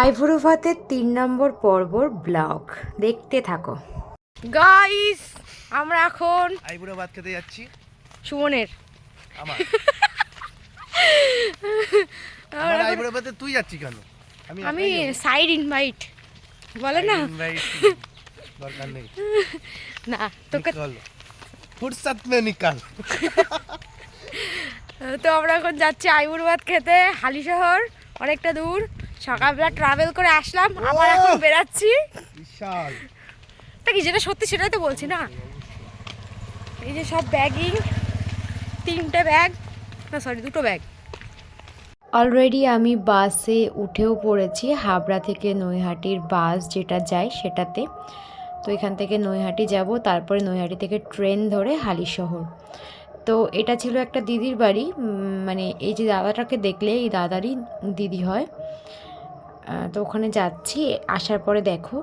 আইবুড়ো ভাতের ৩ নম্বর পর্বর ব্লগ দেখতে থাকো গাইস। আমরা এখন আইবুড়ো ভাত খেতে যাচ্ছি। সুমনের আমার আমার আইবুড়ো ভাতে তুই যাচ্ছিস কেন? আমি সাইড ইনভাইট বলে না, দরকার নেই না তোকে ফুরসত মে নিকাল। তো আমরা এখন যাচ্ছি আইবুড়ো ভাত খেতে হালিশহর, অনেকটা দূর। সকালবেলা ট্রাভেল করে আসলাম, আবার এখন বেরাচ্ছি। বিশাল তা কি যেটা সত্যি সেটাই তো বলছি না। এই যে সব ব্যাগিং, 3টে ব্যাগ, না সরি 2টো ব্যাগ। অলরেডি আমি বাসে উঠেও পড়েছি, হাবড়া থেকে নৈহাটির বাস যেটা যায় সেটাতে। তো এখান থেকে নৈহাটি যাব, তারপরে নৈহাটি থেকে ট্রেন ধরে হালিশহর। তো এটা ছিল একটা দিদির বাড়ি, মানে এই যে দাদাটাকে দেখলে এই দাদারই দিদি হয়। তো ওখানে যাচ্ছি, আসার পরে দেখো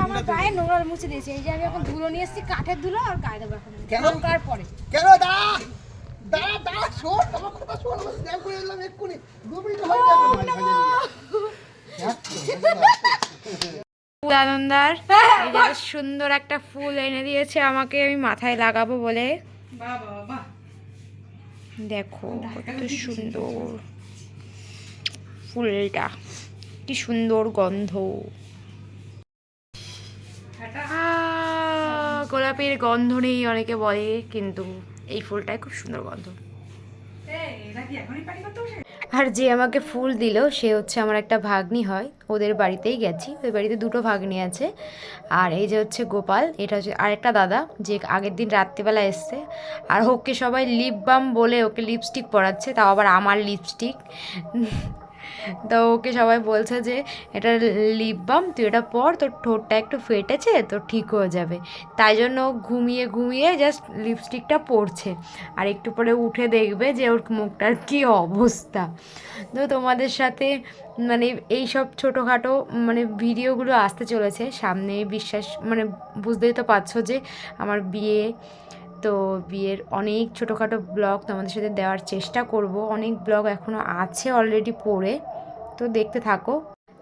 আমার গায়ে নোংরা মুছে দিয়েছে। এই যে আমি এখন ধুলো নিয়ে এসেছি, কাঠের ধুলো, আর গায়ে দেবো এখন কার পরে। কেন দাঁড়া দাঁড়া দাঁড়া, শোন আমার কথা শোন, আমি স্ন্যাপ করে এলাম এক্ষুনি 2 মিনিট হয়ে যাবে। আনন্দার এই যে সুন্দর একটা ফুল এনে দিয়েছে আমাকে, আমি মাথায় লাগাবো বলে। দেখো কত সুন্দর ফুলটা, কি সুন্দর গন্ধ। গোলাপের গন্ধ নেই অনেকে বলে, কিন্তু এই ফুলটায় খুব সুন্দর গন্ধ। আর যে আমাকে ফুল দিল সে হচ্ছে আমার একটা ভাগ্নি হয়, ওদের বাড়িতেই গেছি। ওই বাড়িতে 2টো ভাগ্নি আছে। আর এই যে হচ্ছে গোপাল, এটা হচ্ছে আরেকটা দাদা যে আগের দিন রাত্রিবেলা এসছে। আর ওকে সবাই লিপ বাম বলে ওকে লিপস্টিক পরাচ্ছে, তাও আবার আমার লিপস্টিক। তো ওকে সবাই বলছে যে এটা লিপ বাম, তুই এটা পর, তোর ঠোঁটটা একটু ফেটেছে তো ঠিক হয়ে যাবে। তাই জন্য ঘুমিয়ে ঘুমিয়ে জাস্ট লিপস্টিকটা পরছে। আর একটু পরে উঠে দেখবে যে ওর মুখটার কী অবস্থা। তো তোমাদের সাথে মানে এই সব ছোটোখাটো মানে ভিডিওগুলো আসতে চলেছে সামনে, বিশ্বাস মানে বুঝতেই তো পারছো যে আমার বিয়ে। তো বিয়ের অনেক ছোটোখাটো ব্লগ তোমাদের সাথে দেওয়ার চেষ্টা করব, অনেক ব্লগ এখনও আছে অলরেডি পড়ে, তো দেখতে থাকো।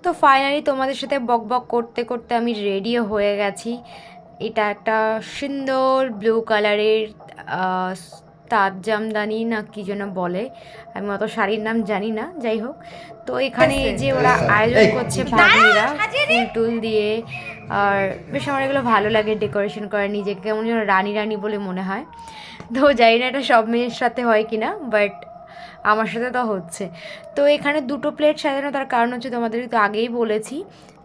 তো ফাইনালি তোমাদের সাথে বক বক করতে করতে আমি রেডিও হয়ে গেছি। এটা একটা সুন্দর ব্লু কালারের তাঁত জামদানি না কি যেন বলে, আমি অত শাড়ির নাম জানি না, যাই হোক। তো এখানে এই যে ওরা আয়োজন করছে ভাগ্নিরা ফুল টুল দিয়ে, আর বেশ আমার এগুলো ভালো লাগে ডেকোরেশন করা, নিজেকে কেমন যেন রানী রানী বলে মনে হয়। তো জানি না এটা সব মেয়ের সাথে হয় কি না, বাট আমার সাথে তো হচ্ছে। তো এখানে 2টো প্লেট সাজানো, তার কারণ হচ্ছে তোমাদের তো আগেই বলেছি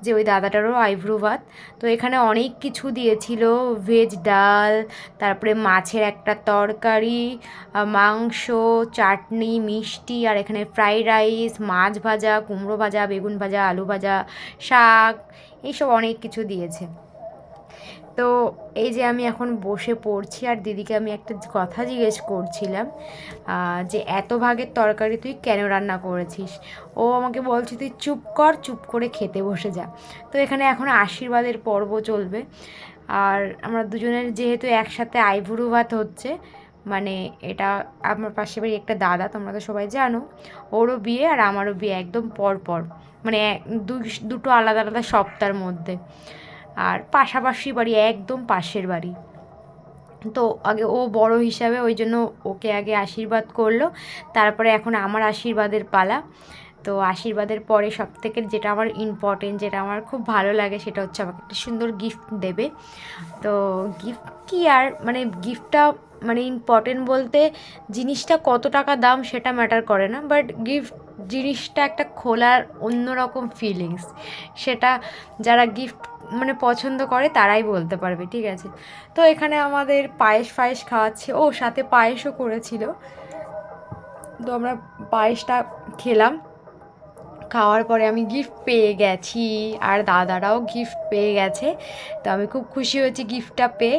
যে ওই দাদাটারও আইব্রু ভাত। তো এখানে অনেক কিছু দিয়েছিল, ভেজ ডাল, তারপরে মাছের একটা তরকারি, মাংস, চাটনি, মিষ্টি, আর এখানে ফ্রাইড রাইস, মাছ ভাজা, কুমড়ো ভাজা, বেগুন ভাজা, আলু ভাজা, শাক, এইসব অনেক কিছু দিয়েছে। তো এই যে আমি এখন বসে পড়ছি, আর দিদিকে আমি একটা কথা জিজ্ঞেস করছিলাম যে এত ভাগের তরকারি তুই কেন রান্না করেছিস। ও আমাকে বলছে তুই চুপ কর, চুপ করে খেতে বসে যা। তো এখানে এখন আশীর্বাদের পর্ব চলবে, আর আমরা দুজনের যেহেতু একসাথে আইবুড়ো ভাত হচ্ছে, মানে এটা আমার পাশে বাড়ি একটা দাদা, তোমরা তো সবাই জানো, ওরও বিয়ে আর আমারও বিয়ে একদম পর পর, মানে দুটো আলাদা আলাদা সপ্তাহের মধ্যে, আর পাশাপাশি বাড়ি, একদম পাশের বাড়ি। তো আগে ও বড় হিসাবে ওই জন্য ওকে আগে আশীর্বাদ করলো, তারপরে এখন আমার আশীর্বাদের পালা। তো আশীর্বাদের পরে সবথেকে যেটা আমার ইম্পর্টেন্ট, যেটা আমার খুব ভালো লাগে, সেটা হচ্ছে আমাকে একটা সুন্দর গিফট দেবে। তো গিফট কি আর মানে গিফটটা মানে ইম্পর্টেন্ট বলতে জিনিসটা কত টাকা দাম সেটা ম্যাটার করে না, বাট গিফট জিনিসটা একটা খোলার অন্যরকম ফিলিংস, সেটা যারা গিফট মানে পছন্দ করে তারাই বলতে পারবে, ঠিক আছে। তো এখানে আমাদের পায়েস খাওয়াচ্ছে, ও সাথে পায়েসও করেছিল। তো আমরা পায়েসটা খেলাম, খাওয়ার পরে আমি গিফট পেয়ে গেছি, আর দাদারাও গিফট পেয়ে গেছে। তো আমি খুব খুশি হয়েছি গিফটটা পেয়ে।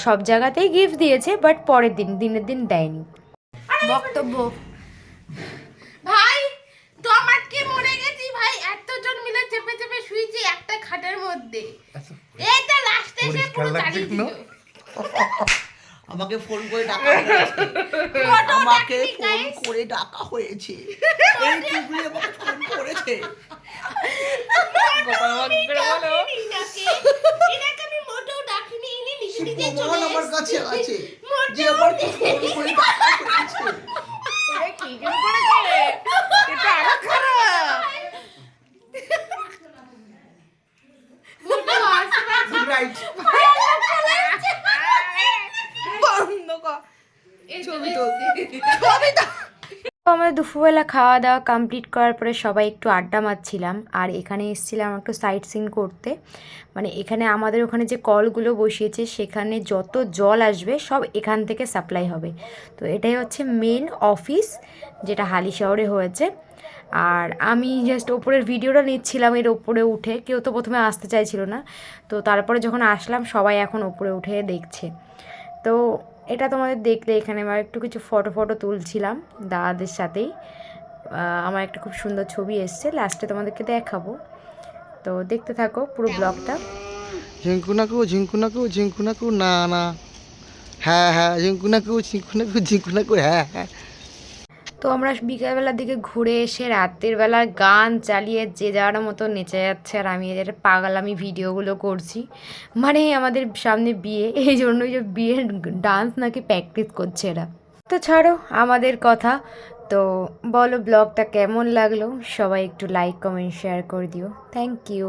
সব জায়গাতেই গিফট দিয়েছে, বাট পরের দিনের দিন দেয়নি। বক্তব্য ভাই তো আমার কি মরে গেছি ভাই, এতজন মিলে চেপে চেপে শুয়েছি একটা খাটের মধ্যে, এইটা লাস্টে এসে পুরো দাঁড়িয়ে দিল। আমাকে ফোন করে ডাকা হয়েছে, আমাকে ফোন করে ডাকা হয়েছে, এই টুকরি আমাকে ফোন করেছে। এটাকে আমি মোটেও ডাকিনি, ইনি সে লিখে দিয়ে প্রমাণ চলে আমার কাছে এসেছে। আছে মোটেও যে আমার কি ফোন করে টাকা করেছে। মোটেও আসবে না। Good night. তো আমাদের দুপুরবেলা খাওয়া দাওয়া কমপ্লিট করার পরে সবাই একটু আড্ডা মারছিলাম, আর এখানে এসেছিলাম একটু সাইট সিন করতে। মানে এখানে আমাদের ওখানে যে কলগুলো বসিয়েছে সেখানে যত জল আসবে সব এখান থেকে সাপ্লাই হবে। তো এটাই হচ্ছে মেন অফিস, যেটা হালি শহরে হয়েছে। আর আমি জাস্ট ওপরের ভিডিওটা নিচ্ছিলাম, এর ওপরে উঠে। কেউ তো প্রথমে আসতে চাইছিল না, তো তারপরে যখন আসলাম সবাই এখন ওপরে উঠে দেখছে। তো এটা তোমাদের দেখলে এখানে আমার একটু কিছু ফটো তুলছিলাম দাদাদের সাথেই। আমার একটা খুব সুন্দর ছবি এসছে, লাস্টে তোমাদেরকে দেখাবো। তো দেখতে থাকো পুরো ব্লগটা। ঝিঙ্কুনাকু ঝিঙ্কুনাকু ঝিঙ্কুনাকু না না, হ্যাঁ হ্যাঁ ঝিঙ্কুনাকু ঝিঙ্কুনাকু ঝিঙ্কুনাকু হ্যাঁ হ্যাঁ। তো আমরা বিকালবেলার দিকে ঘুরে এসে রাতের বেলা গান চালিয়ে যে যাওয়ার মতো নেচে যাচ্ছে, আর আমি এদের পাগলামি ভিডিওগুলো করছি। মানে আমাদের সামনে বিয়ে, এই জন্যই যে বিয়ের ডান্স নাকি প্র্যাকটিস করছে এরা। তো ছাড়ো আমাদের কথা। তো বলো ব্লগটা কেমন লাগলো, সবাই একটু লাইক কমেন্ট শেয়ার করে দিও। Thank you.